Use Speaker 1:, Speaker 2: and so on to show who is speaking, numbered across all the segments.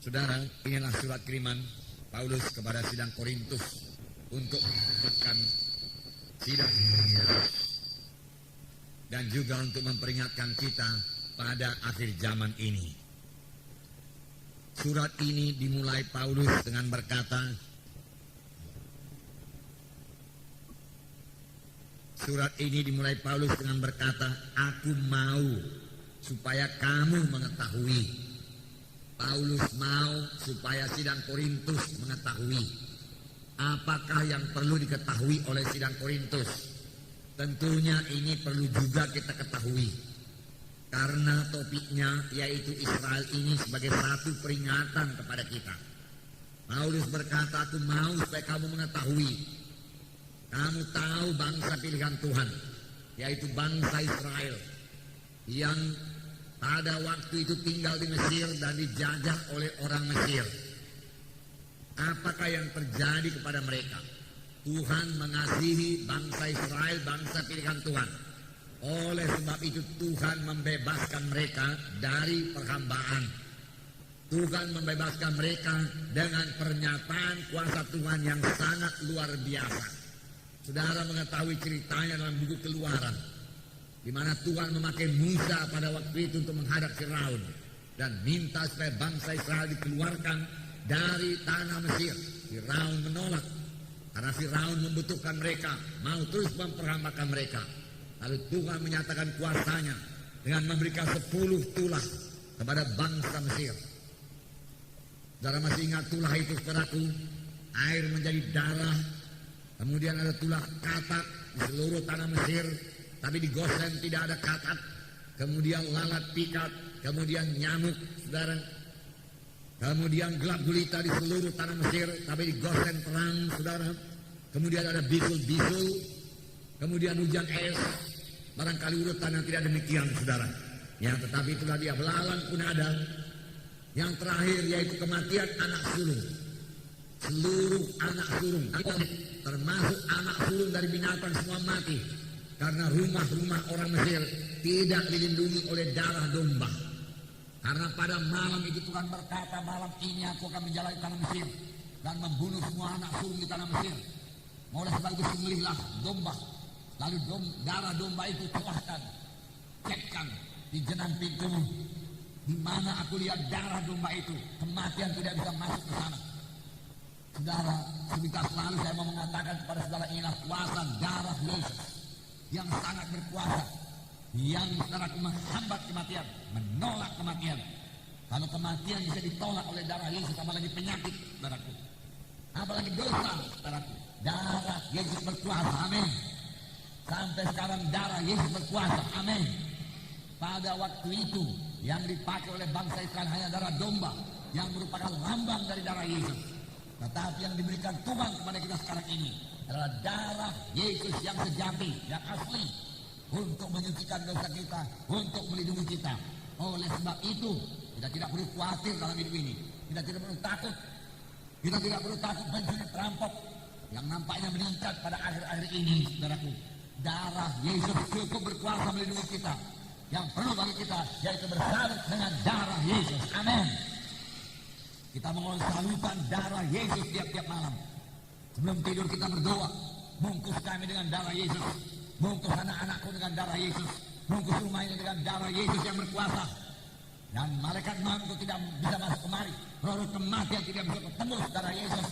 Speaker 1: Saudara, inilah surat kiriman Paulus kepada sidang Korintus untuk mengingatkan sidang dan juga untuk memperingatkan kita pada akhir zaman ini. Surat ini dimulai Paulus dengan berkata, aku mau supaya kamu mengetahui. Paulus mau supaya sidang Korintus mengetahui apakah yang perlu diketahui oleh sidang Korintus. Tentunya ini perlu juga kita ketahui, karena topiknya yaitu Israel ini sebagai satu peringatan kepada kita. Paulus berkata, aku mau supaya kamu mengetahui. Kamu tahu bangsa pilihan Tuhan, yaitu bangsa Israel, yang pada waktu itu tinggal di Mesir dan dijajah oleh orang Mesir. Apakah yang terjadi kepada mereka? Tuhan mengasihi bangsa Israel, bangsa pilihan Tuhan. Oleh sebab itu Tuhan membebaskan mereka dari perhambaan. Tuhan membebaskan mereka dengan pernyataan kuasa Tuhan yang sangat luar biasa. Saudara mengetahui ceritanya dalam buku Keluaran, di mana Tuhan memakai Musa pada waktu itu untuk menghadap Firaun dan minta supaya bangsa Israel dikeluarkan dari tanah Mesir. Firaun menolak karena Firaun membutuhkan mereka, mau terus memperhambakan mereka. Lalu Tuhan menyatakan kuasanya dengan memberikan 10 tulah kepada bangsa Mesir. Saudara masih ingat tulah itu, saudaraku? Air menjadi darah. Kemudian ada tulah katak di seluruh tanah Mesir, tapi di Gosen tidak ada katak. Kemudian lalat pikat, kemudian nyamuk, saudara. Kemudian gelap gulita di seluruh tanah Mesir, tapi di Gosen terang, saudara. Kemudian ada bisul-bisul, kemudian hujan es. Barangkali urutan yang tidak demikian, saudara. Ya, tetapi itulah dia, belalang pun ada. Yang terakhir yaitu kematian anak sulung. Seluruh anak sulung, termasuk anak sulung dari binatang, semua mati. Karena rumah-rumah orang Mesir tidak dilindungi oleh darah domba. Karena pada malam itu Tuhan berkata, malam ini aku akan menjalani tanah Mesir dan membunuh semua anak sulung di tanah Mesir. Oleh sebab itu sembelihlah domba. Lalu darah domba itu tuahkan, cekkan di jenang pintumu. Di mana aku lihat darah domba itu, kematian tidak bisa masuk ke sana. Saudara, sebentar lalu saya mau mengatakan kepada saudara, inilah kuasa darah Yesus yang sangat berkuasa, yang saudaraku menghambat kematian, menolak kematian. Kalau kematian bisa ditolak oleh darah Yesus, apalagi penyakit, saudaraku, apalagi dosa, saudaraku. Darah Yesus berkuasa, amin. Sampai sekarang darah Yesus berkuasa, amin. Pada waktu itu yang dipakai oleh bangsa Israel hanya darah domba yang merupakan lambang dari darah Yesus. Tetapi yang diberikan Tuhan kepada kita sekarang ini adalah darah Yesus yang sejati, yang asli, untuk menyucikan dosa kita, untuk melindungi kita. Oleh sebab itu kita tidak perlu khawatir dalam hidup ini. Kita tidak perlu takut. Kita tidak perlu takut mencuri perampok yang nampaknya meningkat pada akhir-akhir ini, saudaraku. Darah Yesus cukup berkuasa melindungi kita. Yang perlu bagi kita yaitu bersalut dengan darah Yesus. Amin. Kita memohon salutan darah Yesus tiap-tiap malam. Sebelum tidur kita berdoa, bungkus kami dengan darah Yesus, bungkus anak-anakku dengan darah Yesus, bungkus rumah ini dengan darah Yesus yang berkuasa. Dan malaikat maut itu tidak bisa masuk kemari. Roh kematian tidak bisa ketemu darah Yesus.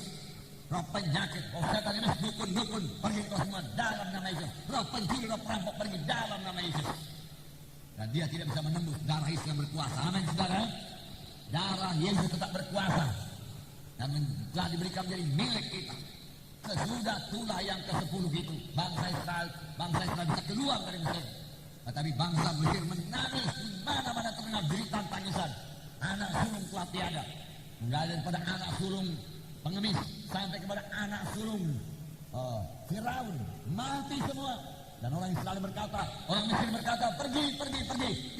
Speaker 1: Roh penyakit, roh setan ini dukun-dukun, pergi kau semua dalam nama Yesus. Roh pencuri, roh perampok, pergi dalam nama Yesus. Dan dia tidak bisa menembus darah Yesus yang berkuasa. Amin, saudara. Darah Yesus tetap berkuasa dan telah diberikan menjadi milik kita. Sesudah tulah yang ke-10 itu, bangsa Israel bisa keluar dari Mesir. Tetapi bangsa Mesir menangis di mana-mana terdengar jeritan tangisan. Anak sulung telah tiada. Mulai daripada anak sulung pengemis sampai kepada anak sulung Firaun, mati semua. Dan orang Israel berkata, orang Mesir berkata, pergi,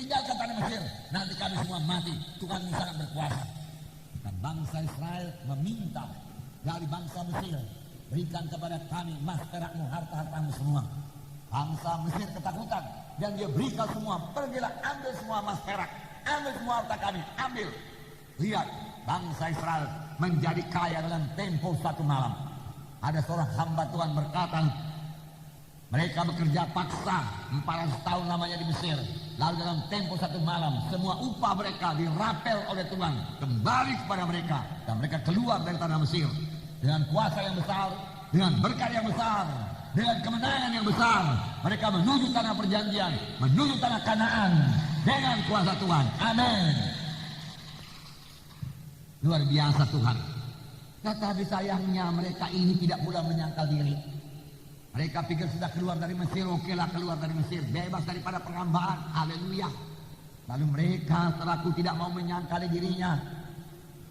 Speaker 1: tinggalkan tanah Mesir. Nanti kami semua mati. Tuhan sangat berkuasa. Dan bangsa Israel meminta dari bangsa Mesir, berikan kepada kami emas, perakmu, harta-hartamu semua. Bangsa Mesir ketakutan dan dia berikan semua. Pergilah, ambil semua emas perak, ambil semua harta kami, ambil. Lihat, bangsa Israel menjadi kaya dalam tempo satu malam. Ada seorang hamba Tuhan berkata, mereka bekerja paksa 400 tahun lamanya di Mesir. Lalu dalam tempo satu malam, semua upah mereka dirapel oleh Tuhan kembali kepada mereka. Dan mereka keluar dari tanah Mesir dengan kuasa yang besar, dengan berkat yang besar, dengan kemenangan yang besar. Mereka menuju tanah perjanjian, menuju tanah Kanaan dengan kuasa Tuhan. Amin. Luar biasa Tuhan. Tetapi sayangnya mereka ini tidak pula menyangkal diri. Mereka pikir sudah keluar dari Mesir, okelah keluar dari Mesir, bebas daripada penghambaan. Haleluya. Lalu mereka selaku tidak mau menyangkali dirinya.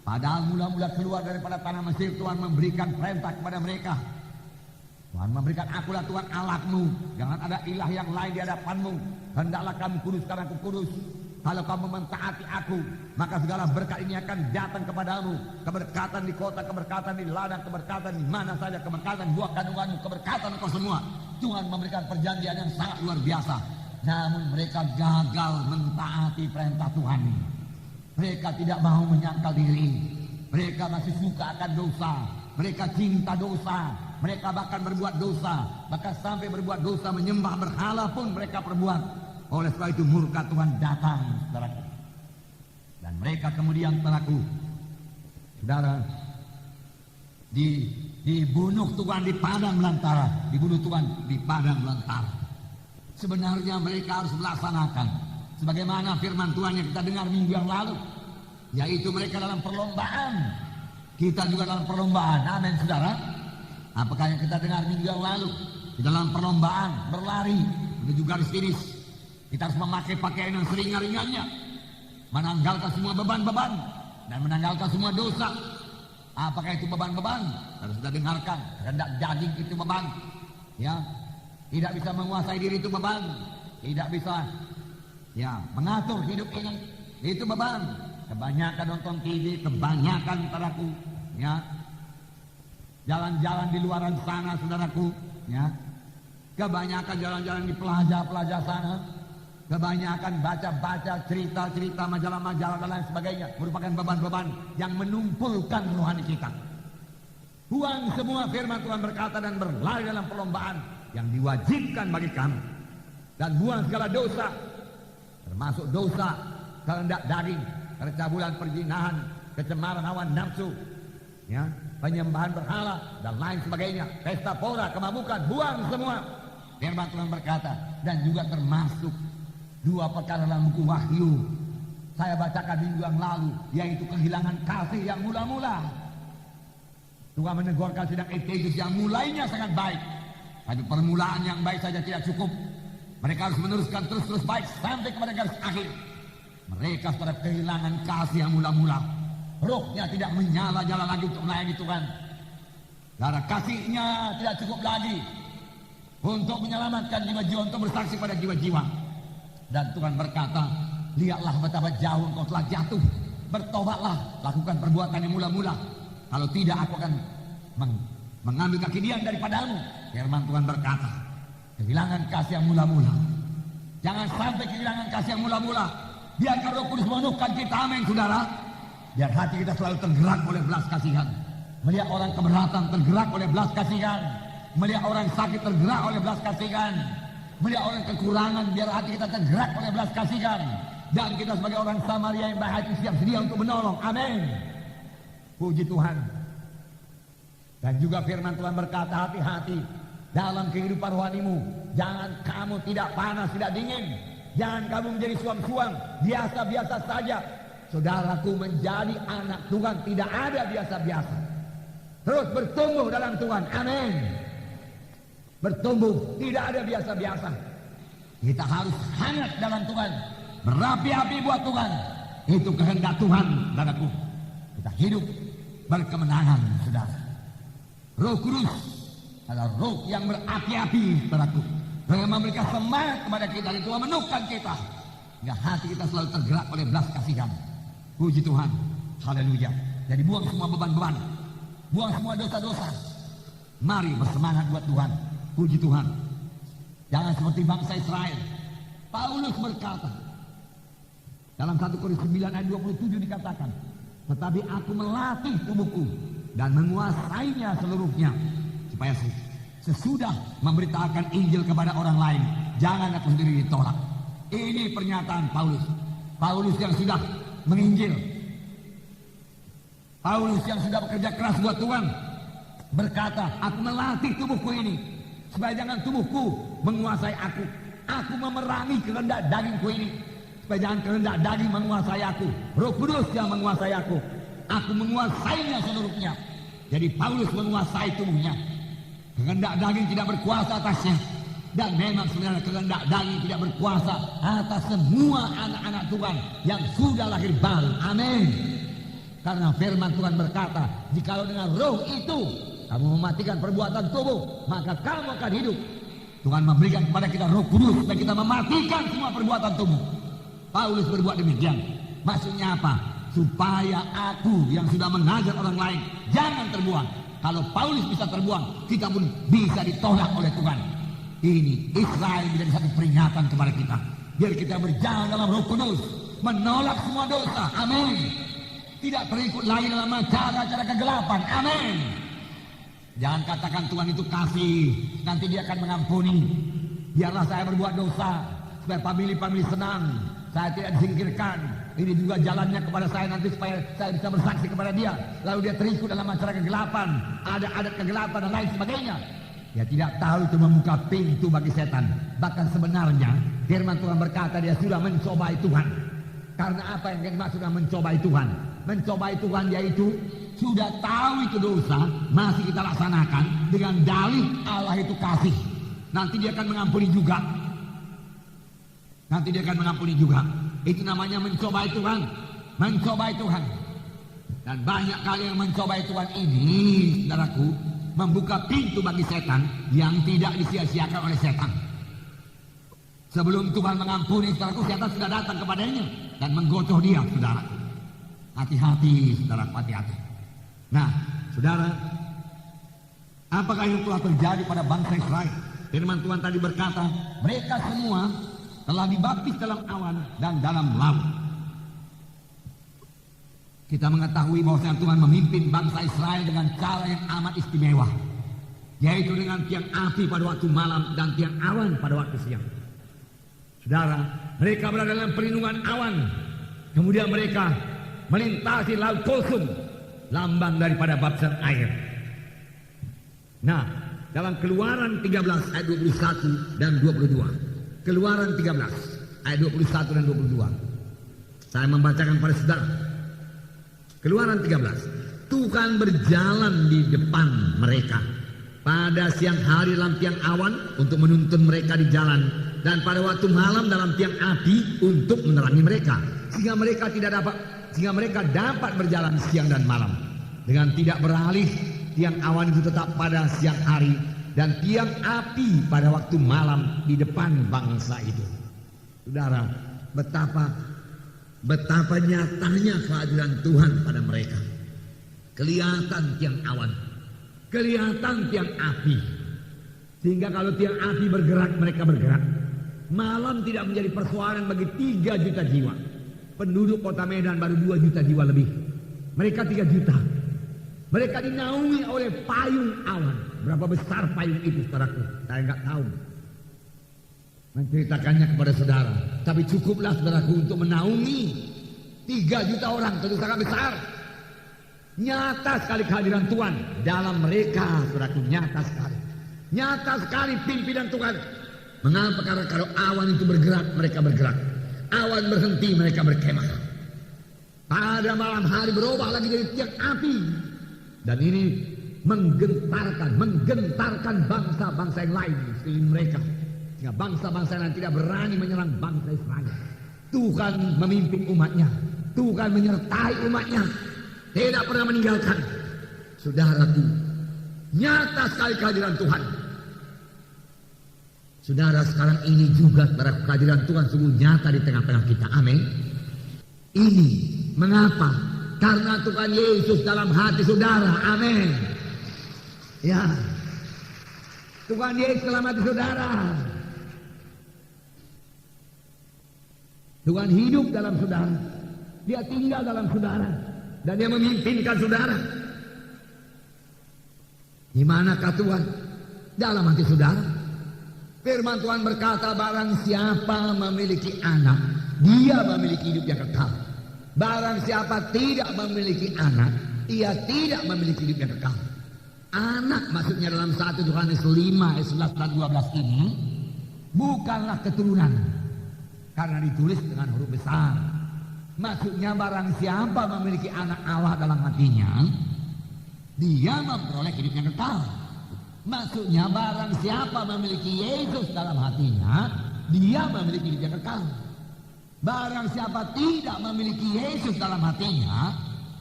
Speaker 1: Padahal mula-mula keluar daripada tanah Mesir, Tuhan memberikan perintah kepada mereka. Tuhan memberikan, akulah Tuhan Allahmu, jangan ada ilah yang lain di hadapanmu. Hendaklah kamu kudus karena aku kudus. Kalau kamu mentaati aku, maka segala berkat ini akan datang kepadamu. Keberkatan di kota, keberkatan di ladang, keberkatan di mana saja, keberkatan buah kandunganmu, keberkatan kau semua. Tuhan memberikan perjanjian yang sangat luar biasa. Namun mereka gagal mentaati perintah Tuhan. Mereka tidak mau menyangkal diri. Mereka masih suka akan dosa. Mereka cinta dosa. Mereka bahkan berbuat dosa. Bahkan sampai berbuat dosa, menyembah berhala pun mereka perbuat. Oleh sebab itu murka Tuhan datang, saudaraku. Dan mereka kemudian, saudaraku, saudara, dibunuh Tuhan di padang belantara. Dibunuh Tuhan di padang belantara. Sebenarnya mereka harus melaksanakan sebagaimana firman Tuhan yang kita dengar minggu yang lalu, yaitu mereka dalam perlombaan. Kita juga dalam perlombaan. Amin, saudara. Apakah yang kita dengar minggu yang lalu? Di dalam perlombaan berlari menuju garis finish, kita harus memakai pakaian yang seringan-ringannya, menanggalkan semua beban-beban dan menanggalkan semua dosa. Apakah itu beban-beban? Harus kita dengarkan. Rendak daging itu beban, ya. Tidak bisa menguasai diri itu beban. Tidak bisa, ya, mengatur hidup ini, itu beban. Kebanyakan nonton TV, kebanyakan, saudaraku, ya, jalan-jalan di luaran sana, saudaraku, ya, kebanyakan jalan-jalan di plaza-plaza sana. Kebanyakan baca-baca cerita-cerita, majalah-majalah dan lain sebagainya, merupakan beban-beban yang menumpulkan rohani kita. Buang semua firman Tuhan berkata dan berlari dalam perlombaan yang diwajibkan bagi kami. Dan buang segala dosa, termasuk dosa kehendak daging, percabulan, perzinahan, kecemaran hawa nafsu, ya, penyembahan berhala dan lain sebagainya, pesta pora, kemabukan, buang semua. Firman Tuhan berkata, dan juga termasuk dua perkara dalam buku Wahyu saya bacakan minggu yang lalu, yaitu kehilangan kasih yang mula-mula. Tuhan menegurkan sidang Efesus yang mulainya sangat baik, tapi permulaan yang baik saja tidak cukup. Mereka harus meneruskan terus-terus baik sampai kepada garis akhir. Mereka sudah kehilangan kasih yang mula-mula. Rohnya tidak menyala-nyala lagi untuk melayani Tuhan. Karena kasihnya tidak cukup lagi untuk menyelamatkan jiwa-jiwa, untuk bersaksi pada jiwa-jiwa. Dan Tuhan berkata, lihatlah betapa jauh engkau telah jatuh. Bertobatlah, lakukan perbuatan yang mula-mula. Kalau tidak, aku akan mengambil kekidian daripadamu. Firman Tuhan berkata, kehilangan kasih yang mula-mula. Jangan sampai kehilangan kasih yang mula-mula. Biarkan Roh Kudus memenuhkan kita, amin, saudara. Biar hati kita selalu tergerak oleh belas kasihan. Melihat orang keberatan tergerak oleh belas kasihan. Melihat orang sakit tergerak oleh belas kasihan. Melihat orang kekurangan, biar hati kita tergerak oleh belas kasihan. Dan kita sebagai orang Samaria yang baik hati siap sedia untuk menolong. Amin. Puji Tuhan. Dan juga firman Tuhan berkata, hati-hati dalam kehidupan rohanimu. Jangan kamu tidak panas, tidak dingin. Jangan kamu menjadi suam-suam, biasa-biasa saja. Saudaraku, menjadi anak Tuhan tidak ada biasa-biasa. Terus bertumbuh dalam Tuhan. Amin. Bertumbuh, tidak ada biasa-biasa. Kita harus hangat dalam Tuhan, berapi-api buat Tuhan. Itu kehendak Tuhan, saudaraku. Kita hidup berkemenangan, saudara. Roh Kudus adalah roh yang berapi-api, saudaraku, yang memberikan semangat kepada kita, itu memenuhkan kita, hingga hati kita selalu tergerak oleh belas kasihan. Puji Tuhan, haleluya. Jadi buang semua beban-beban, buang semua dosa-dosa. Mari bersemangat buat Tuhan. Puji Tuhan. Jangan seperti bangsa Israel. Paulus berkata dalam 1 Korintus 9 ayat 27 dikatakan, tetapi aku melatih tubuhku dan menguasainya seluruhnya, supaya sesudah memberitakan Injil kepada orang lain, jangan aku sendiri ditolak. Ini pernyataan Paulus. Paulus yang sudah menginjil, Paulus yang sudah bekerja keras buat Tuhan, berkata, aku melatih tubuhku ini supaya jangan tubuhku menguasai aku. Aku memerangi kehendak dagingku ini supaya jangan kehendak daging menguasai aku. Roh Kudus yang menguasai aku. Aku menguasainya seluruhnya. Jadi Paulus menguasai tubuhnya. Kehendak daging tidak berkuasa atasnya. Dan memang sebenarnya kehendak daging tidak berkuasa atas semua anak-anak Tuhan yang sudah lahir baru. Amin. Karena firman Tuhan berkata, jikalau dengan roh itu kamu mematikan perbuatan tubuh, maka kamu akan hidup. Tuhan memberikan kepada kita Roh Kudus supaya kita mematikan semua perbuatan tubuh. Paulus berbuat demikian. Maksudnya apa? Supaya aku yang sudah mengajar orang lain jangan terbuang. Kalau Paulus bisa terbuang, kita pun bisa ditolak oleh Tuhan. Ini Israel menjadi satu peringatan kepada kita. Biar kita berjalan dalam Roh Kudus, menolak semua dosa. Amin. Tidak terikut lagi dalam cara-cara kegelapan. Amin. Jangan katakan Tuhan itu kasih, nanti dia akan mengampuni. Biarlah saya berbuat dosa, supaya famili senang, saya tidak disingkirkan. Ini juga jalannya kepada saya nanti supaya saya bisa bersaksi kepada dia. Lalu dia terikut dalam acara kegelapan, ada adat kegelapan dan lain sebagainya. Dia tidak tahu itu membuka pintu bagi setan. Bahkan sebenarnya firman Tuhan berkata dia sudah mencobai Tuhan. Karena apa yang dimaksud dengan mencobai Tuhan? Mencobai Tuhan yaitu sudah tahu itu dosa, masih kita laksanakan dengan dalih Allah itu kasih. Nanti dia akan mengampuni juga. Nanti dia akan mengampuni juga. Itu namanya mencobai Tuhan. Mencobai Tuhan. Dan banyak kali yang mencobai Tuhan ini, saudaraku, membuka pintu bagi setan yang tidak disia-siakan oleh setan. Sebelum Tuhan mengampuni, saudaraku, setan sudah datang kepadanya dan menggocoh dia, saudara. Hati-hati, saudara, hati-hati. Nah, saudara, apakah yang telah terjadi pada bangsa Israel? Firman Tuhan tadi berkata, mereka semua telah dibaptis dalam awan dan dalam laut. Kita mengetahui bahwa Tuhan memimpin bangsa Israel dengan cara yang amat istimewa, yaitu dengan tiang api pada waktu malam dan tiang awan pada waktu siang. Saudara, mereka berada dalam perlindungan awan, kemudian mereka melintasi laut Kulsum, lambang daripada baptisan air. Nah, dalam Keluaran 13 ayat 21 dan 22. Keluaran 13 ayat 21 dan 22. Saya membacakan pada saudara. Keluaran 13. Tuhan berjalan di depan mereka pada siang hari dalam tiang awan untuk menuntun mereka di jalan, dan pada waktu malam dalam tiang api untuk menerangi mereka, sehingga mereka dapat berjalan siang dan malam dengan tidak beralih. Tiang awan itu tetap pada siang hari dan tiang api pada waktu malam di depan bangsa itu. Saudara, betapa nyatanya kehadiran Tuhan pada mereka. Kelihatan tiang awan, kelihatan tiang api, sehingga kalau tiang api bergerak, mereka bergerak. Malam tidak menjadi persoalan bagi 3 juta jiwa. Penduduk kota Medan baru 2 juta jiwa lebih. Mereka 3 juta. Mereka dinaungi oleh payung awan. Berapa besar payung itu, saudaraku? Saya nggak tahu menceritakannya kepada saudara. Tapi cukuplah, saudaraku, untuk menaungi 3 juta orang. Tentu sangat besar. Nyata sekali kehadiran Tuhan dalam mereka, saudaraku. Nyata sekali. Nyata sekali pimpinan Tuhan. Mengapa? Karena kalau awan itu bergerak, mereka bergerak. Awan berhenti, mereka berkemah. Pada malam hari berubah lagi dari tiang api. Dan ini menggentarkan bangsa-bangsa yang lain sekeliling mereka. Sehingga bangsa-bangsa yang tidak berani menyerang bangsa Israel. Tuhan memimpin umatnya. Tuhan menyertai umatnya. Tidak pernah meninggalkan. Saudaraku, nyata sekali kehadiran Tuhan. Saudara, sekarang ini juga kehadiran Tuhan sungguh nyata di tengah-tengah kita. Amin. Ini mengapa? Karena Tuhan Yesus dalam hati saudara. Amin. Ya, Tuhan Yesus dalam hati saudara. Tuhan hidup dalam saudara. Dia tinggal dalam saudara. Dan dia memimpinkan saudara. Di manakah Tuhan? Dalam hati saudara. Firman Tuhan berkata, barang siapa memiliki anak, dia memiliki hidup yang kekal. Barang siapa tidak memiliki anak, ia tidak memiliki hidup yang kekal. Anak maksudnya dalam 1 Yohanes 5 ayat 11 dan 12 ini bukanlah keturunan, karena ditulis dengan huruf besar. Maksudnya barang siapa memiliki anak Allah dalam hatinya, dia memperoleh hidup yang kekal. Maksudnya barang siapa memiliki Yesus dalam hatinya, dia memiliki hidup yang kekal. Barang siapa tidak memiliki Yesus dalam hatinya,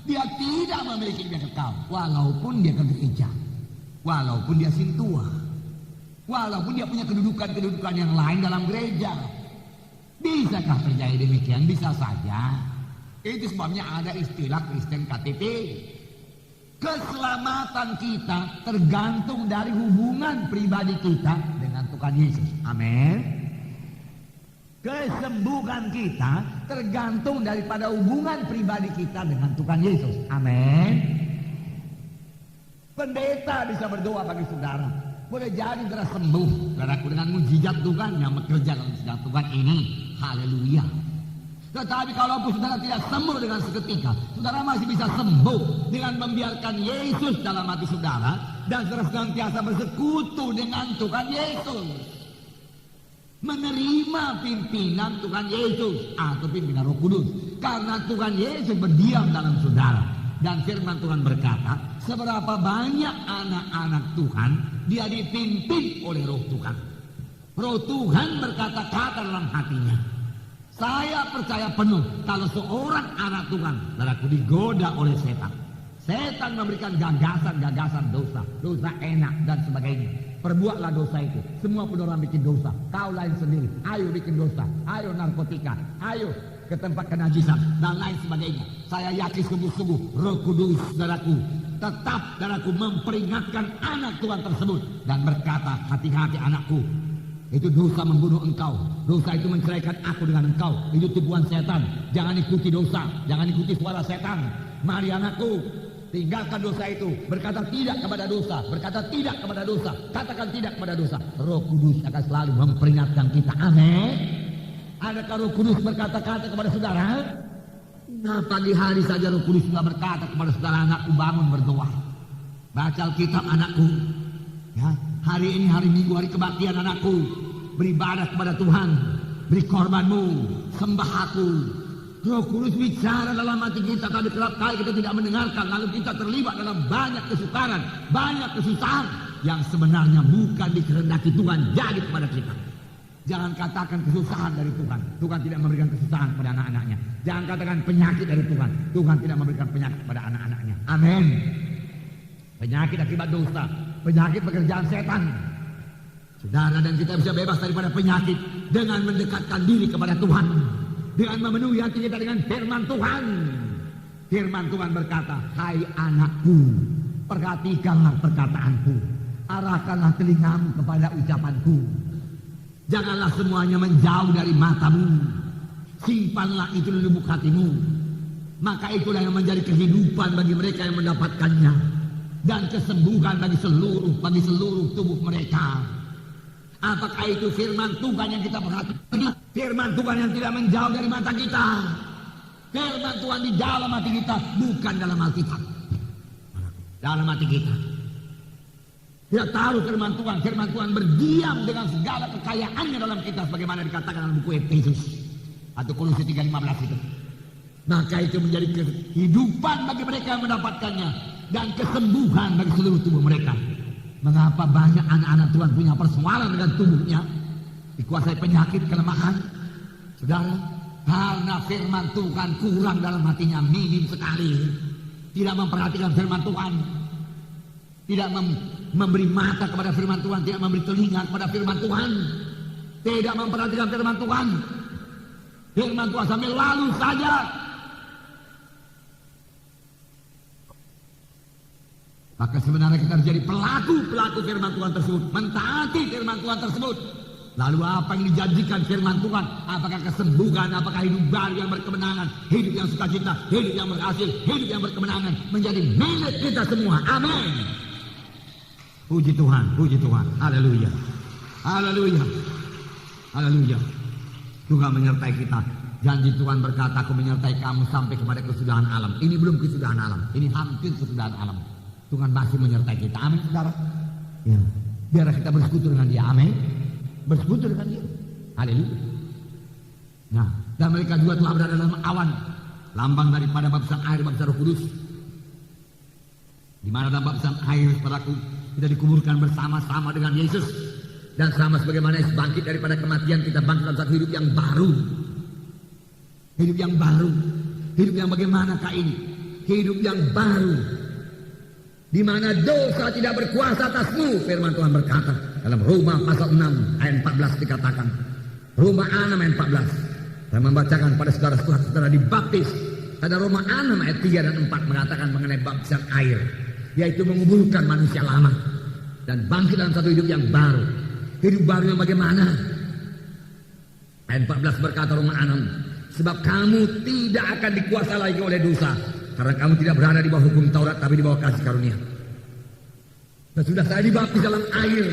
Speaker 1: dia tidak memiliki hidup yang kekal. Walaupun dia ke gereja, walaupun dia sintua, walaupun dia punya kedudukan-kedudukan yang lain dalam gereja. Bisakah terjadi demikian? Bisa saja. Itu sebabnya ada istilah Kristen KTP. Keselamatan kita tergantung dari hubungan pribadi kita dengan Tuhan Yesus. Amin. Kesembuhan kita tergantung daripada hubungan pribadi kita dengan Tuhan Yesus. Amin. Pendeta bisa berdoa bagi saudara. Boleh jadi saudara sembuh, saudaraku, dengan mujizat Tuhan yang bekerja dalam sedang Tuhan ini. Haleluya. Tetapi kalau saudara tidak sembuh dengan seketika, saudara masih bisa sembuh dengan membiarkan Yesus dalam hati saudara dan saudara senantiasa bersekutu dengan Tuhan Yesus. Menerima pimpinan Tuhan Yesus atau pimpinan Roh Kudus, karena Tuhan Yesus berdiam dalam saudara. Dan firman Tuhan berkata, seberapa banyak anak-anak Tuhan dia dipimpin oleh Roh Tuhan. Roh Tuhan berkata-kata dalam hatinya. Saya percaya penuh kalau seorang anak Tuhan, saudaraku, digoda oleh setan. Setan memberikan gagasan-gagasan dosa, dosa enak dan sebagainya. Perbuatlah dosa itu. Semua pun orang bikin dosa. Kau lain sendiri. Ayo bikin dosa. Ayo narkotika. Ayo ke tempat kenajisan dan lain sebagainya. Saya yakin sungguh-sungguh Roh Kudus, saudaraku, tetap, saudaraku, memperingatkan anak Tuhan tersebut dan berkata, hati-hati anakku. Itu dosa membunuh engkau. Dosa itu menceraikan aku dengan engkau. Itu tipuan setan. Jangan ikuti dosa. Jangan ikuti suara setan. Mari anakku, tinggalkan dosa itu. Berkata tidak kepada dosa. Berkata tidak kepada dosa. Katakan tidak kepada dosa. Roh Kudus akan selalu memperingatkan kita. Amin. Adakah Roh Kudus berkata-kata kepada saudara? Nah, pagi hari saja Roh Kudus sudah berkata kepada saudara, anakku bangun berdoa. Baca Alkitab anakku. Ya, hari ini hari Minggu, hari kebaktian anakku. Beribadah kepada Tuhan, beri korbanmu, sembah aku. Roh Kudus bicara dalam hati kita. Kali kerap kali kita tidak mendengarkan, lalu kita terlibat dalam banyak kesukaran, banyak kesusahan yang sebenarnya bukan dikehendaki Tuhan jadi kepada kita. Jangan katakan kesusahan dari Tuhan. Tuhan tidak memberikan kesusahan kepada anak-anaknya. Jangan katakan penyakit dari Tuhan. Tuhan tidak memberikan penyakit kepada anak-anaknya. Amin. Penyakit akibat dosa, penyakit pekerjaan setan. Saudara dan kita bisa bebas daripada penyakit dengan mendekatkan diri kepada Tuhan, dengan memenuhi hati kita dengan firman Tuhan. Firman Tuhan berkata, hai anakku, perhatikanlah perkataanku, arahkanlah telingamu kepada ucapanku. Janganlah semuanya menjauh dari matamu, simpanlah itu di lubuk hatimu. Maka itulah yang menjadi kehidupan bagi mereka yang mendapatkannya, dan kesembuhan bagi seluruh tubuh mereka. Apakah itu firman Tuhan yang kita perhatikan? Firman Tuhan yang tidak menjauh dari mata kita. Firman Tuhan di dalam hati kita, bukan dalam Alkitab. Dalam hati kita. Kita tahu firman Tuhan berdiam dengan segala kekayaannya dalam kita, sebagaimana dikatakan dalam buku Efesus atau Kolose 3:15 itu. Maka itu menjadi kehidupan bagi mereka yang mendapatkannya dan kesembuhan bagi seluruh tubuh mereka. Mengapa banyak anak-anak Tuhan punya persoalan dengan tubuhnya, dikuasai penyakit, kelemahan? Saudara, karena firman Tuhan kurang dalam hatinya, minim sekali. Tidak memperhatikan firman Tuhan, tidak memberi mata kepada firman Tuhan, tidak memberi telinga kepada firman Tuhan, tidak memperhatikan firman Tuhan. Firman Tuhan sambil lalu saja. Maka sebenarnya kita menjadi pelaku firman Tuhan tersebut, mentaati firman Tuhan tersebut. Lalu apa yang dijanjikan firman Tuhan? Apakah kesembuhan, apakah hidup baru yang berkemenangan, hidup yang sukacita, hidup yang berhasil, hidup yang berkemenangan menjadi milik kita semua. Amin. Puji Tuhan, puji Tuhan. Haleluya. Haleluya. Haleluya. Tuhan menyertai kita. Janji Tuhan berkata, aku menyertai kamu sampai kepada kesudahan alam. Ini belum kesudahan alam, ini hampir kesudahan alam. Tuhan masih menyertai kita. Amin, saudara. Ya. Biar kita bersekutu dengan dia. Amin. Bersekutu dengan dia. Haleluya. Nah, dan mereka juga telah berada dalam awan, lambang daripada baptisan air, baptisan Roh Kudus. Di mana dalam baptisan air, saudaraku, kita dikuburkan bersama-sama dengan Yesus, dan sama sebagaimana Yesus bangkit daripada kematian, kita bangkit dalam satu hidup yang baru. Hidup yang baru. Hidup yang bagaimanakah ini? Hidup yang baru, di mana dosa tidak berkuasa atasmu. Firman Tuhan berkata dalam Roma pasal 6 ayat 14 dikatakan. Roma 6 ayat 14. Saya membacakan pada saudara-saudara dibaptis. Ada Roma 6 ayat 3 dan 4 mengatakan mengenai baptisan air, yaitu menguburkan manusia lama dan bangkit dalam satu hidup yang baru. Hidup baru yang bagaimana? Ayat 14 berkata Roma 6, sebab kamu tidak akan dikuasai lagi oleh dosa, karena kamu tidak berada di bawah hukum Taurat, tapi di bawah kasih karunia. Dan sudah saya dibaptis dalam air,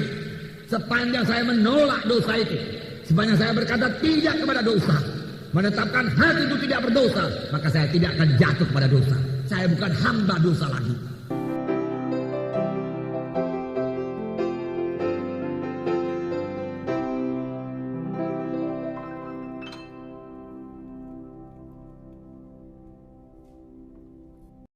Speaker 1: sepanjang saya menolak dosa itu, sepanjang saya berkata tidak kepada dosa, menetapkan hati itu tidak berdosa, maka saya tidak akan jatuh kepada dosa. Saya bukan hamba dosa lagi.